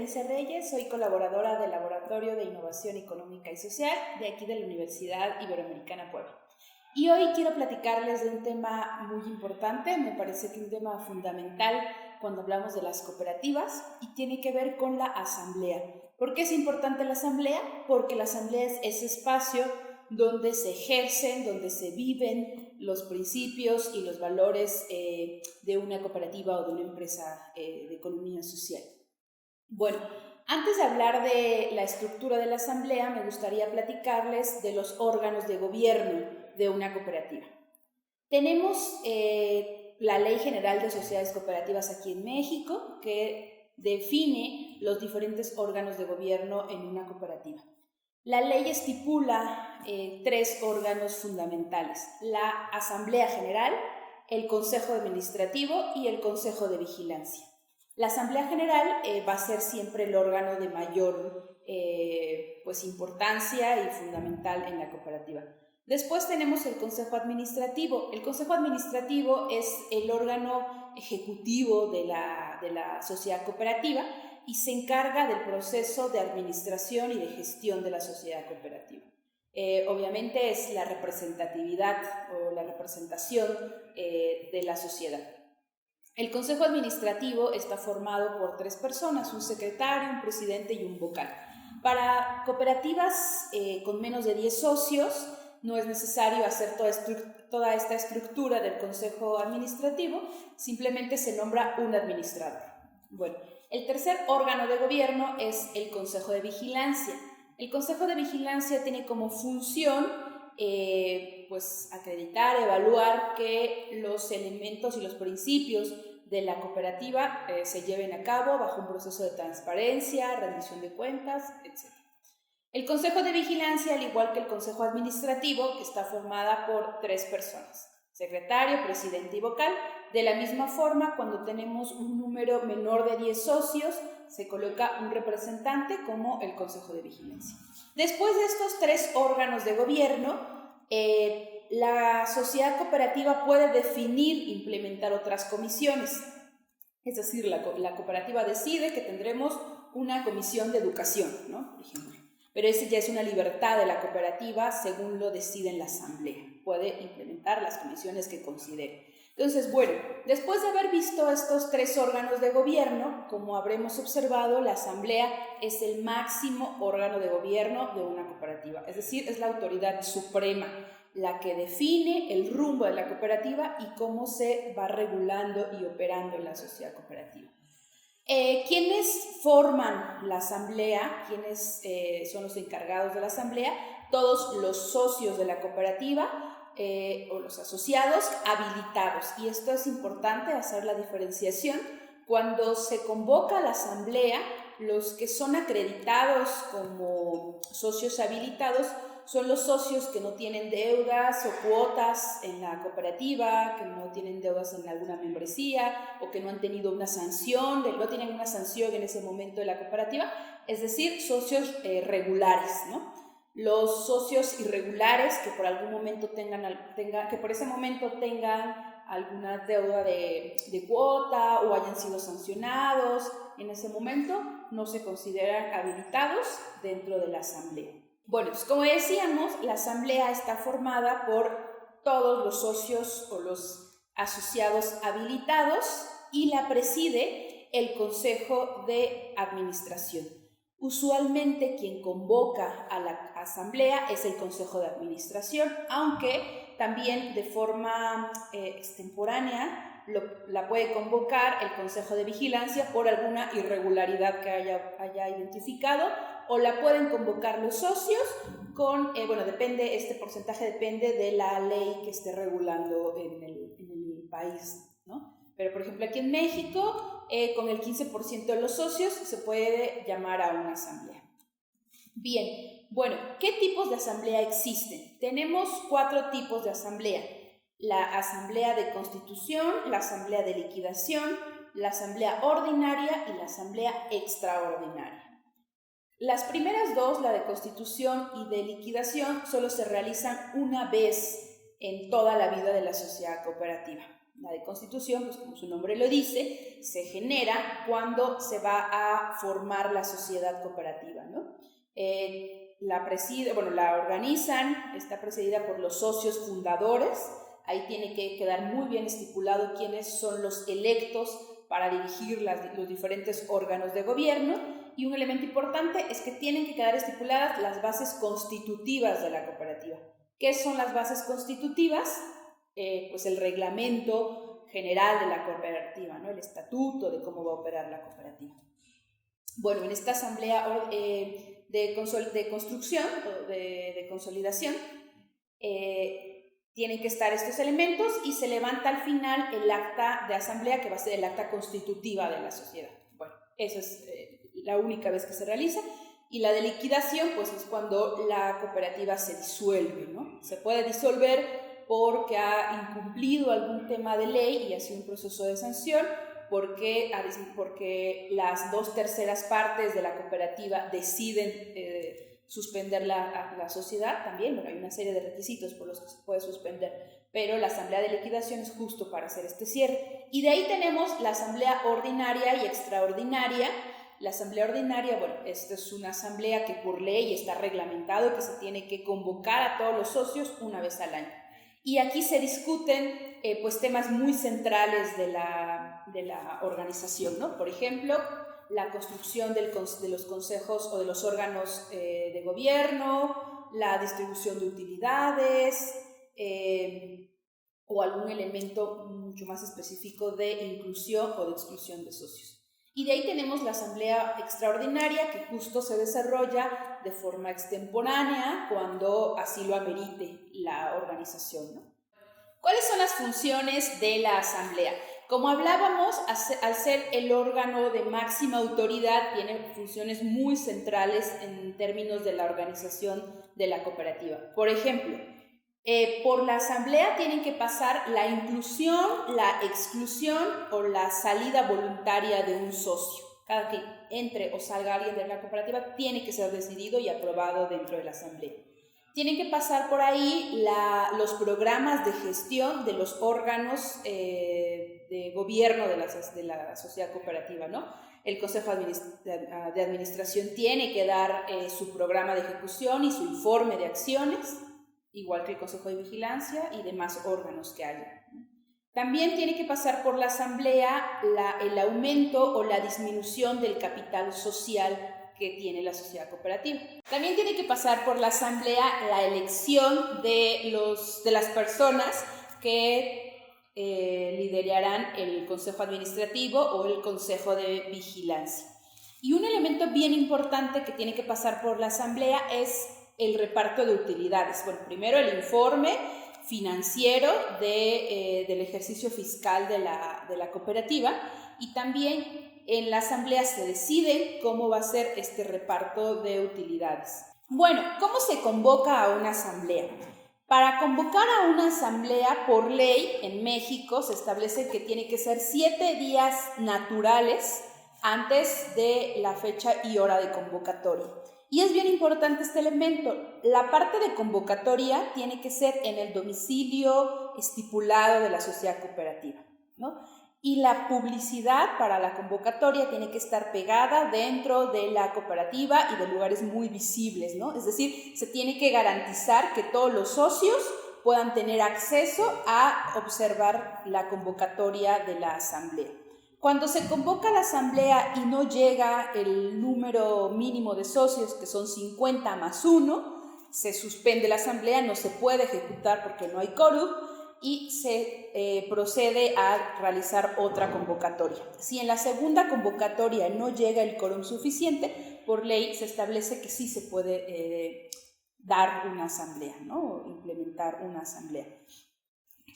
Berenice Reyes, soy colaboradora del Laboratorio de Innovación Económica y Social de aquí de la Universidad Iberoamericana Puebla. Y hoy quiero platicarles de un tema muy importante, me parece que un tema fundamental cuando hablamos de las cooperativas y tiene que ver con la asamblea. ¿Por qué es importante la asamblea? Porque la asamblea es ese espacio donde se ejercen, donde se viven los principios y los valores de una cooperativa o de una empresa de economía social. Bueno, antes de hablar de la estructura de la asamblea, me gustaría platicarles de los órganos de gobierno de una cooperativa. Tenemos la Ley General de Sociedades Cooperativas aquí en México, que define los diferentes órganos de gobierno en una cooperativa. La ley estipula 3 órganos fundamentales: la Asamblea General, el Consejo Administrativo y el Consejo de Vigilancia. La Asamblea General va a ser siempre el órgano de mayor importancia y fundamental en la cooperativa. Después tenemos el Consejo Administrativo. El Consejo Administrativo es el órgano ejecutivo de la sociedad cooperativa y se encarga del proceso de administración y de gestión de la sociedad cooperativa. Obviamente es la representatividad o la representación de la sociedad. El Consejo Administrativo está formado por 3 personas, un secretario, un presidente y un vocal. Para cooperativas con menos de 10 socios, no es necesario hacer toda esta estructura del Consejo Administrativo, simplemente se nombra un administrador. Bueno, el tercer órgano de gobierno es el Consejo de Vigilancia. El Consejo de Vigilancia tiene como función acreditar, evaluar que los elementos y los principios de la cooperativa se lleven a cabo bajo un proceso de transparencia, rendición de cuentas, etc. El Consejo de Vigilancia, al igual que el Consejo Administrativo, está formada por 3 personas: secretario, presidente y vocal. De la misma forma, cuando tenemos un número menor de 10 socios, se coloca un representante como el Consejo de Vigilancia. Después de estos 3 órganos de gobierno, la sociedad cooperativa puede definir e implementar otras comisiones. Es decir, la cooperativa decide que tendremos una comisión de educación, ¿no? Por ejemplo. Pero esa ya es una libertad de la cooperativa según lo decide en la asamblea. Puede implementar las comisiones que considere. Entonces, bueno, después de haber visto estos 3 órganos de gobierno, como habremos observado, la asamblea es el máximo órgano de gobierno de una cooperativa. Es decir, es la autoridad suprema, la que define el rumbo de la cooperativa y cómo se va regulando y operando la sociedad cooperativa. ¿Quiénes forman la asamblea? ¿Quiénes son los encargados de la asamblea? Todos los socios de la cooperativa o los asociados habilitados. Y esto es importante, hacer la diferenciación. Cuando se convoca a la asamblea, los que son acreditados como socios habilitados son los socios que no tienen deudas o cuotas en la cooperativa, que no tienen deudas en alguna membresía o que no han tenido una sanción, no tienen una sanción en ese momento de la cooperativa, es decir, socios regulares, ¿no? Los socios irregulares que por algún momento tengan alguna deuda de cuota o hayan sido sancionados, en ese momento no se consideran habilitados dentro de la asamblea. Bueno, pues como decíamos, la asamblea está formada por todos los socios o los asociados habilitados y la preside el Consejo de Administración. Usualmente quien convoca a la asamblea es el Consejo de Administración, aunque también de forma extemporánea la puede convocar el Consejo de Vigilancia por alguna irregularidad que haya identificado, o la pueden convocar los socios este porcentaje depende de la ley que esté regulando en el país, ¿no? Pero, por ejemplo, aquí en México, con el 15% de los socios se puede llamar a una asamblea. Bien, bueno, ¿qué tipos de asamblea existen? Tenemos 4 tipos de asamblea: la asamblea de constitución, la asamblea de liquidación, la asamblea ordinaria y la asamblea extraordinaria. Las primeras 2, la de constitución y de liquidación, solo se realizan una vez en toda la vida de la sociedad cooperativa. La de constitución, pues como su nombre lo dice, se genera cuando se va a formar la sociedad cooperativa, ¿no? La organizan, está presidida por los socios fundadores. Ahí tiene que quedar muy bien estipulado quiénes son los electos para dirigir los diferentes órganos de gobierno. Y un elemento importante es que tienen que quedar estipuladas las bases constitutivas de la cooperativa. ¿Qué son las bases constitutivas? Pues el reglamento general de la cooperativa, ¿no? El estatuto de cómo va a operar la cooperativa. Bueno, en esta asamblea de construcción o de consolidación tienen que estar estos elementos y se levanta al final el acta de asamblea, que va a ser el acta constitutiva de la sociedad. Bueno, eso es la única vez que se realiza. Y la de liquidación, pues es cuando la cooperativa se disuelve, ¿no? Se puede disolver porque ha incumplido algún tema de ley y ha sido un proceso de sanción, porque las 2/3 partes de la cooperativa deciden suspender la sociedad también. Bueno, hay una serie de requisitos por los que se puede suspender, pero la asamblea de liquidación es justo para hacer este cierre. Y de ahí tenemos la asamblea ordinaria y extraordinaria. La asamblea ordinaria, bueno, esta es una asamblea que por ley está reglamentado que se tiene que convocar a todos los socios una vez al año. Y aquí se discuten pues temas muy centrales de la organización, ¿no? Por ejemplo, la construcción de los consejos o de los órganos de gobierno, la distribución de utilidades o algún elemento mucho más específico de inclusión o de exclusión de socios. Y de ahí tenemos la asamblea extraordinaria, que justo se desarrolla de forma extemporánea cuando así lo amerite la organización, ¿no? ¿Cuáles son las funciones de la asamblea? Como hablábamos, al ser el órgano de máxima autoridad, tiene funciones muy centrales en términos de la organización de la cooperativa. Por ejemplo, por la asamblea tienen que pasar la inclusión, la exclusión o la salida voluntaria de un socio. Cada que entre o salga alguien de la cooperativa tiene que ser decidido y aprobado dentro de la asamblea. Tienen que pasar por ahí los programas de gestión de los órganos de gobierno de la sociedad cooperativa, ¿no? El Consejo de Administración tiene que dar su programa de ejecución y su informe de acciones, igual que el Consejo de Vigilancia y demás órganos que haya. También tiene que pasar por la asamblea el aumento o la disminución del capital social que tiene la sociedad cooperativa. También tiene que pasar por la asamblea la elección de las personas que liderarán el Consejo Administrativo o el Consejo de Vigilancia. Y un elemento bien importante que tiene que pasar por la asamblea es el reparto de utilidades. Bueno, primero el informe financiero del ejercicio fiscal de la cooperativa, y también en la asamblea se decide cómo va a ser este reparto de utilidades. Bueno, ¿cómo se convoca a una asamblea? Para convocar a una asamblea, por ley, en México se establece que tiene que ser 7 días naturales antes de la fecha y hora de convocatoria. Y es bien importante este elemento. La parte de convocatoria tiene que ser en el domicilio estipulado de la sociedad cooperativa, ¿no? Y la publicidad para la convocatoria tiene que estar pegada dentro de la cooperativa y de lugares muy visibles, ¿no? Es decir, se tiene que garantizar que todos los socios puedan tener acceso a observar la convocatoria de la asamblea. Cuando se convoca la asamblea y no llega el número mínimo de socios, que son 50 más 1, se suspende la asamblea, no se puede ejecutar porque no hay quórum, y se procede a realizar otra convocatoria. Si en la segunda convocatoria no llega el quórum suficiente, por ley se establece que sí se puede dar una asamblea, ¿no? Implementar una asamblea.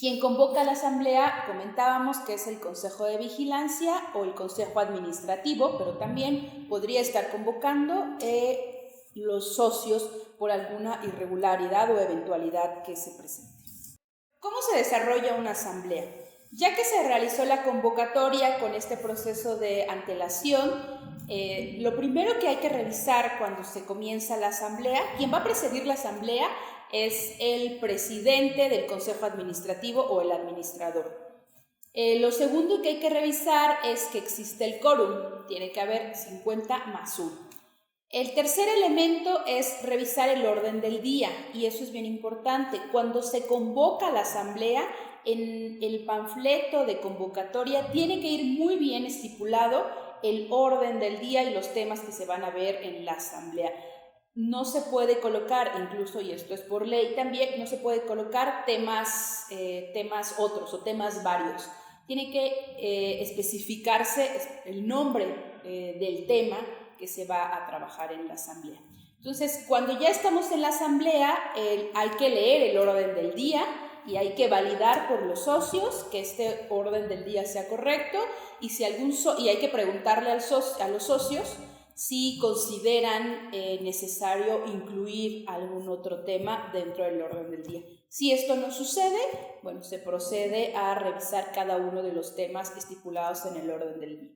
Quien convoca a la asamblea, comentábamos que es el Consejo de Vigilancia o el Consejo Administrativo, pero también podría estar convocando los socios por alguna irregularidad o eventualidad que se presente. ¿Cómo se desarrolla una asamblea? Ya que se realizó la convocatoria con este proceso de antelación, lo primero que hay que revisar cuando se comienza la asamblea, quien va a presidir la asamblea es el presidente del Consejo Administrativo o el administrador. Lo segundo que hay que revisar es que existe el quórum, tiene que haber 50 más 1. El tercer elemento es revisar el orden del día, y eso es bien importante. Cuando se convoca a la asamblea, en el panfleto de convocatoria tiene que ir muy bien estipulado el orden del día y los temas que se van a ver en la asamblea. No se puede colocar, incluso, y esto es por ley también, no se puede colocar temas otros o temas varios. Tiene que especificarse el nombre del tema que se va a trabajar en la asamblea. Entonces, cuando ya estamos en la asamblea, hay que leer el orden del día y hay que validar por los socios que este orden del día sea correcto, y hay que preguntarle a los socios si consideran necesario incluir algún otro tema dentro del orden del día. Si esto no sucede, bueno, se procede a revisar cada uno de los temas estipulados en el orden del día.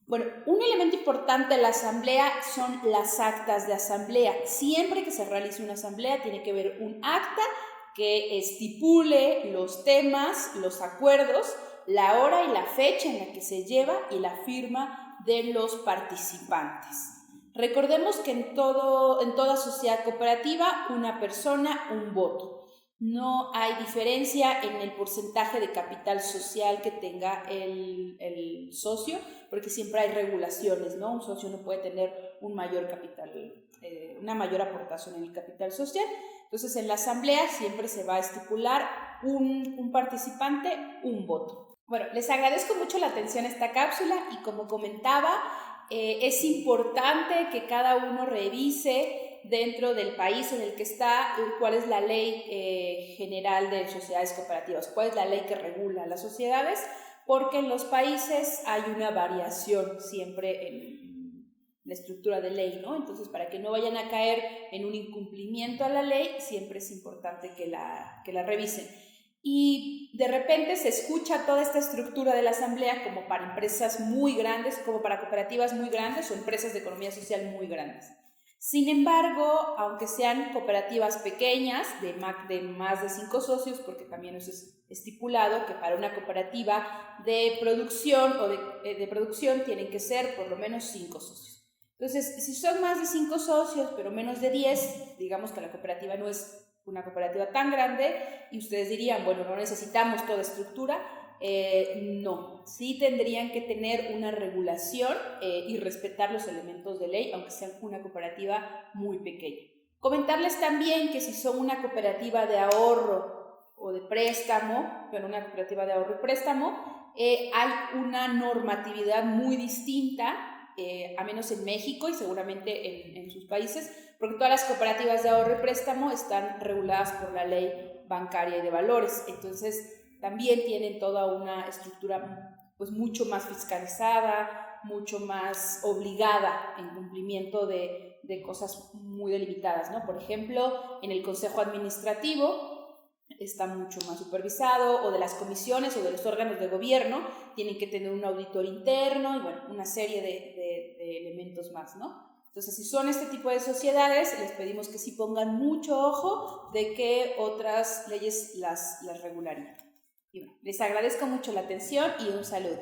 Bueno, un elemento importante de la asamblea son las actas de asamblea. Siempre que se realice una asamblea tiene que haber un acta que estipule los temas, los acuerdos, la hora y la fecha en la que se lleva y la firma de los participantes. Recordemos que en toda sociedad cooperativa, una persona, un voto. No hay diferencia en el porcentaje de capital social que tenga el socio, porque siempre hay regulaciones, ¿no? Un socio no puede tener un mayor capital, una mayor aportación en el capital social. Entonces, en la asamblea siempre se va a estipular un participante, un voto. Bueno, les agradezco mucho la atención a esta cápsula, y como comentaba, es importante que cada uno revise dentro del país en el que está cuál es la ley general de sociedades cooperativas, cuál es la ley que regula las sociedades, porque en los países hay una variación siempre en la estructura de ley, ¿no? Entonces, para que no vayan a caer en un incumplimiento a la ley, siempre es importante que la revisen. Y de repente se escucha toda esta estructura de la asamblea como para empresas muy grandes, como para cooperativas muy grandes o empresas de economía social muy grandes. Sin embargo, aunque sean cooperativas pequeñas de más de 5 socios, porque también es estipulado que para una cooperativa de producción o de producción tienen que ser por lo menos 5 socios. Entonces, si son más de 5 socios, pero menos de 10, digamos que la cooperativa no es una cooperativa tan grande, y ustedes dirían, bueno, no necesitamos toda estructura. No, sí tendrían que tener una regulación y respetar los elementos de ley, aunque sean una cooperativa muy pequeña. Comentarles también que si son una cooperativa de ahorro o de préstamo, pero una cooperativa de ahorro y préstamo, hay una normatividad muy distinta, a menos en México y seguramente en sus países, porque todas las cooperativas de ahorro y préstamo están reguladas por la ley bancaria y de valores. Entonces, también tienen toda una estructura pues mucho más fiscalizada, mucho más obligada en cumplimiento de cosas muy delimitadas, ¿no? Por ejemplo, en el Consejo Administrativo está mucho más supervisado, o de las comisiones o de los órganos de gobierno tienen que tener un auditor interno, y bueno, una serie de elementos más, ¿no? Entonces, si son este tipo de sociedades, les pedimos que sí pongan mucho ojo de que otras leyes las regularían. Y bueno, les agradezco mucho la atención y un saludo.